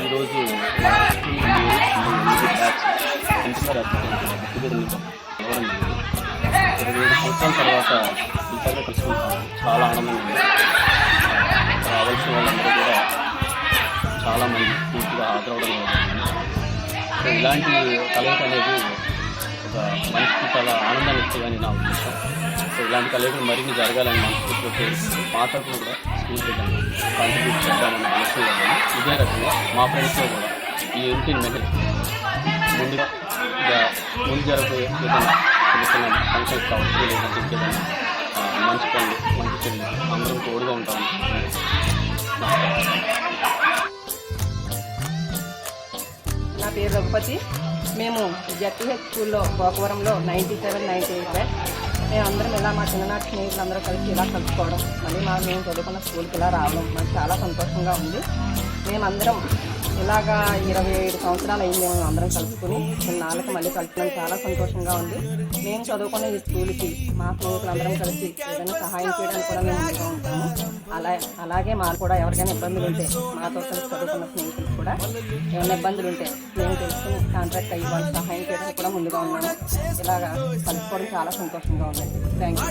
ఈరోజు తర్వాత ఇంటర్గా కలుసుకుంటాం. చాలా ఆనందంగా ఉంది. రావాల్సిన వాళ్ళందరూ కూడా చాలామంది పూర్తిగా హాజరవడం జరిగింది. సో ఇలాంటి కలయిక అనేది ఒక మనిషికి చాలా ఆనందాన్ని ఇస్తుందని నా ఉద్దేశం. సో ఇలాంటి కలయికలు మరిన్ని జరగాలని మనస్ఫూర్తిగా కోరుకుంటూ మా తరఫున కూడా స్కూల్ పెట్టాను కాంట్రిబ్యూట్ చేద్దామని ఆలోచన. ఇదే రకంగా మా ఫ్రెండ్స్లో కూడా ఈ ఇంటిని ముందు జరగబోయే ఏదైనా చిన్న చిన్న ఫంక్షన్స్ కావచ్చు, లేదంటే ఏదైనా మంచి పనులు మంచి చెల్లి అందరం తోడుగా ఉంటాము. నా పేరు రఘుపతి. మేము జెడ్పీహెచ్ స్కూల్లో గోకవరంలో 97, 98 బ్యాచ్. మేమందరం ఇలా మా చిన్ననాటి స్నేహితులందరూ కలిసి ఇలా కలుసుకోవడం, మళ్ళీ మేము చదువుకున్న స్కూల్కి ఇలా రావడం మాకు చాలా సంతోషంగా ఉంది. మేమందరం ఇలాగా 27 సంవత్సరాలు అయింది మేము అందరం కలుసుకుని. నాళ్ళకి మళ్ళీ కలుసుకోవడం చాలా సంతోషంగా ఉంది. మేము చదువుకునే ఈ స్కూల్కి మా స్నేహితులందరం కలిసి ఏదైనా సహాయం చేయడానికి కూడా మేము ముందుగా ఉంటాము. అలాగే మాకు కూడా ఎవరికైనా ఇబ్బందులు ఉంటే మాతో కలిసి చదువుకున్న స్నేహితులు కూడా ఏమైనా ఇబ్బందులు ఉంటే మేము తెలుసుకుని కాంట్రాక్ట్ అయ్యి వాళ్ళు సహాయం చేయడానికి కూడా ముందుగా ఉన్నాము. ఇలాగా కలుసుకోవడం చాలా సంతోషంగా ఉంది. Thank you.